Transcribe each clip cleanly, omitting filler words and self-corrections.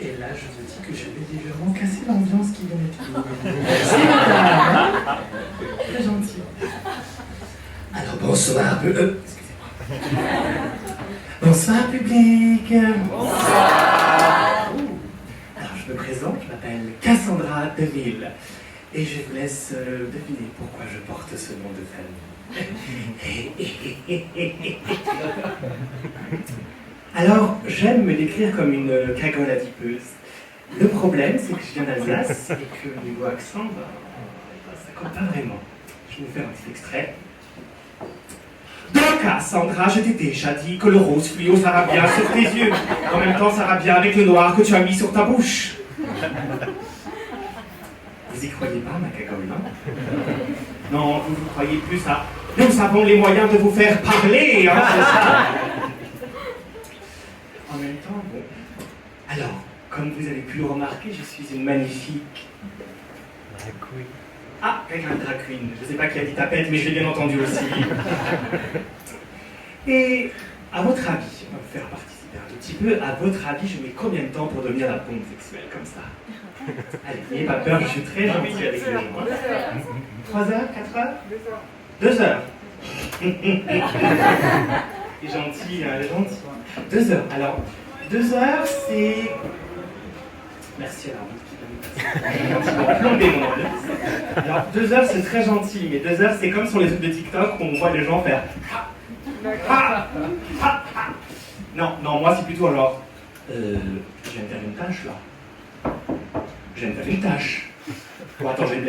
Et là, je me dis que je vais légèrement casser l'ambiance qui vient d'être. Merci, madame, hein. Très gentil. Alors, bonsoir, excusez-moi. Bonsoir, public. Bonsoir. Alors, je me présente, je m'appelle Cassandra Deville. Et je vous laisse deviner pourquoi je porte ce nom de famille. Alors, j'aime me décrire comme une cagole adipeuse. Le problème, c'est que je viens d'Alsace et que niveau accent, ça compte pas vraiment. Je vais vous faire un petit extrait. Donc, Cassandra, je t'ai déjà dit que le rose fluo, ça va bien sur tes yeux. En même temps, ça va bien avec le noir que tu as mis sur ta bouche. Vous y croyez pas, ma cagole, non? Non, vous croyez plus à... Nous avons les moyens de vous faire parler, hein, c'est ça. En même temps, bon... Alors, comme vous avez pu le remarquer, je suis une magnifique... Drag queen. Ah, quelqu'un de drag queen. Je sais pas qui a dit tapette, mais je l'ai bien entendu aussi. Et, à votre avis, on va me faire participer un tout petit peu, à votre avis, je mets combien de temps pour devenir la bombe sexuelle, comme ça? Allez, n'ayez pas peur, je suis très gentil avec les gens. 3 heures, 4 heures 2 heures. Il est gentil, hein, il est gentil. 2 heures. Alors, 2 heures, c'est... Merci à l'arbitre qui va plomber mon ambiance. Alors, 2 heures, c'est très gentil, mais 2 heures, c'est comme sur les trucs de TikTok où on voit les gens faire... Non, moi, c'est plutôt genre... je viens de faire une tâche, là. Je viens de faire une tâche. Bon, attends, je vais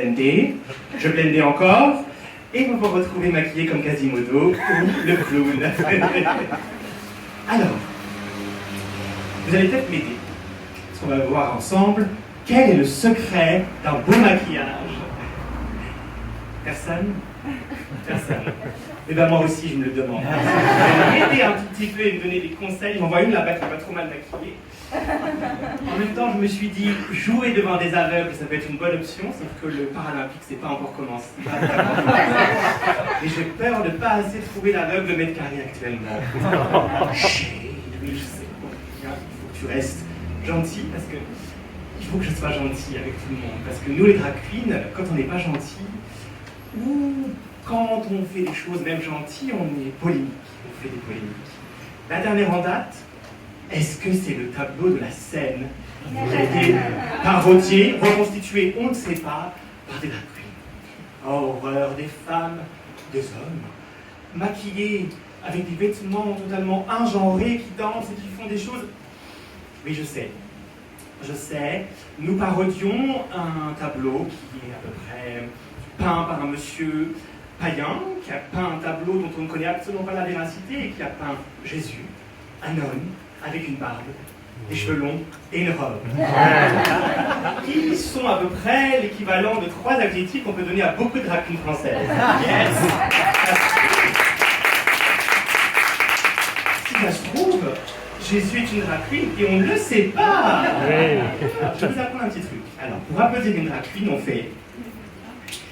blender encore, et vous vous retrouvez maquillé comme Quasimodo ou le clown. Alors, vous allez peut-être m'aider, parce qu'on va voir ensemble quel est le secret d'un beau maquillage. Personne? Personne. Et bien moi aussi, je me le demande. Vous allez m'aider un tout petit peu et me donner des conseils. J'en vois une là-bas qui va pas trop mal maquillée. En même temps, je me suis dit, jouer devant des aveugles, ça peut être une bonne option, sauf que le Paralympique, c'est pas encore commencé. Et j'ai peur de ne pas assez trouver l'aveugle de mètre carré actuellement. Oui, je sais. Il faut que tu restes gentil, parce que il faut que je sois gentil avec tout le monde. Parce que nous, les drag queens, quand on n'est pas gentil, ou quand on fait des choses même gentilles, on est polémique. On fait des polémiques. La dernière en date, est-ce que c'est le tableau de la Seine qui a été parodié, reconstitué, on ne sait pas, par des drag queens? Oh, horreur, des femmes, des hommes, maquillés avec des vêtements totalement ingenrés, qui dansent et qui font des choses... Oui, je sais, nous parodions un tableau qui est à peu près peint par un monsieur païen, qui a peint un tableau dont on ne connaît absolument pas la véracité et qui a peint Jésus, un homme, avec une barbe, des cheveux longs et une robe. Qui sont à peu près l'équivalent de 3 adjectifs qu'on peut donner à beaucoup de drag queens françaises. Yes. Si ça se trouve, Jésus est une drag queen et on ne le sait pas. Je vais vous apprendre un petit truc. Alors, pour applaudir une drag queen, on fait...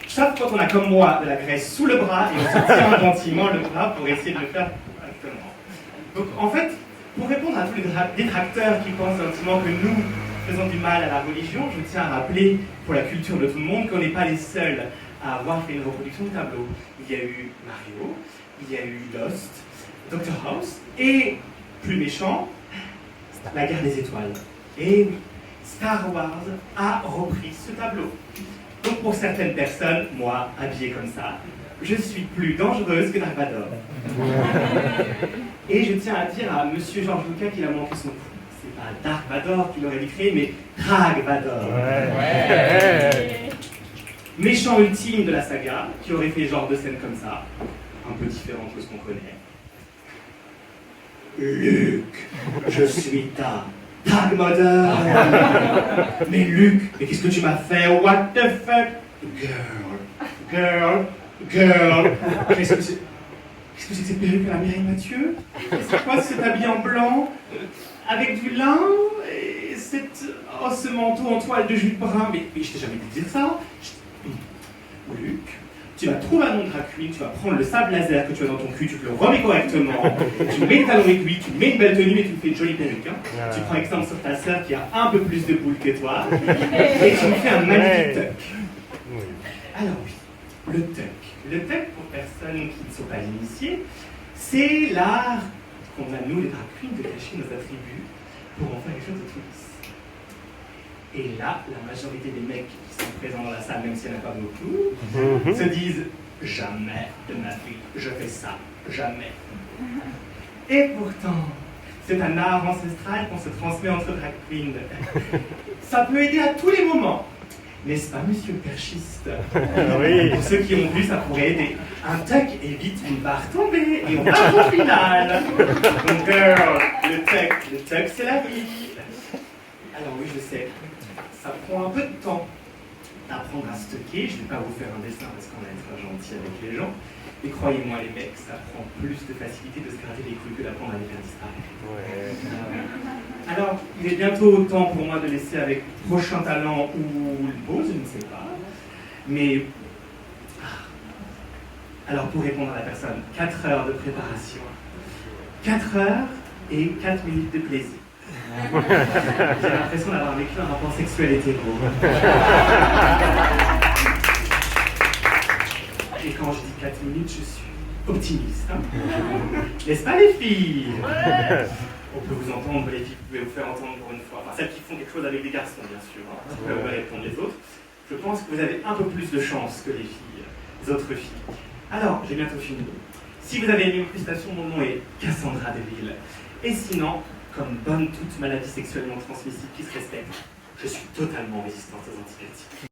Sauf quand on a comme moi de la graisse sous le bras et on se tient gentiment le bras pour essayer de le faire correctement. Donc, en fait, pour répondre à tous les détracteurs qui pensent gentiment que nous faisons du mal à la religion, je tiens à rappeler, pour la culture de tout le monde, qu'on n'est pas les seuls à avoir fait une reproduction de tableau. Il y a eu Mario, il y a eu Lost, Dr House, et, plus méchant, La Guerre des Étoiles. Et oui, Star Wars a repris ce tableau. Donc pour certaines personnes, moi, habillée comme ça, je suis plus dangereuse que Dark Vador. Et je tiens à dire à monsieur Georges Lucas qu'il a manqué son coup. C'est pas Dark Vador qu'il aurait dû créer, mais Drag Vador. Ouais. Méchant ultime de la saga, qui aurait fait genre de scène comme ça, un peu différent de ce qu'on connaît. Luc, je suis ta Drag Mother. Mais Luc, mais qu'est-ce que tu m'as fait? What the fuck? Girl. Qu'est-ce que c'est que cette perruque à la Mireille Mathieu? C'est quoi cet habit en blanc? Avec du lin? Et ce manteau en toile de jus de brun? Mais je t'ai jamais dit de dire ça. Luc, Tu vas trouver un nom de drag queen, tu vas prendre le sable laser que tu as dans ton cul, tu te le remets correctement, tu mets le talon aiguille, tu mets une belle tenue et tu me fais une jolie perruque. Hein. Tu prends exemple sur ta sœur qui a un peu plus de boules que toi et tu me fais un magnifique tuck. Alors oui, le tuck. Le tuck, pour personnes qui ne sont pas initiées, c'est l'art qu'on a, nous, les drag queens, de cacher nos attributs pour en faire quelque chose de tout lisse. Et là, la majorité des mecs qui sont présents dans la salle, même s'il n'y en a pas beaucoup, se disent « Jamais de ma vie, je fais ça, jamais ». Et pourtant, c'est un art ancestral qu'on se transmet entre drag queens. Ça peut aider à tous les moments. N'est-ce pas, monsieur le perchiste? Oui. Pour ceux qui ont vu, ça pourrait aider. Un tuck évite une barre tombée et on va au final. Donc, girl, le tuck, c'est la vie. Alors oui, je sais, ça prend un peu de temps d'apprendre à stocker. Je ne vais pas vous faire un dessin parce qu'on va être gentil avec les gens. Et croyez-moi, les mecs, ça prend plus de facilité de se gratter les couilles que d'apprendre à les faire disparaître. Ouais. Alors, il est bientôt temps pour moi de laisser avec Prochain Talent ou une pause, je ne sais pas. Mais. Alors, pour répondre à la personne, 4 heures de préparation. 4 heures et 4 minutes de plaisir. J'ai l'impression d'avoir vécu un rapport sexuel hétéro. Et quand je dis 4 minutes, je suis optimiste. Hein. N'est-ce pas, les filles? On peut vous entendre, les filles, vous pouvez vous faire entendre pour une fois. Enfin, celles qui font quelque chose avec des garçons, bien sûr. Hein. Vous pouvez répondre les autres. Je pense que vous avez un peu plus de chance que les filles, les autres filles. Alors, j'ai bientôt fini. Si vous avez aimé une prestation, mon nom est Cassandra Deville. Et sinon, comme bonne toute maladie sexuellement transmissible qui se respecte, je suis totalement résistante aux antibiotiques.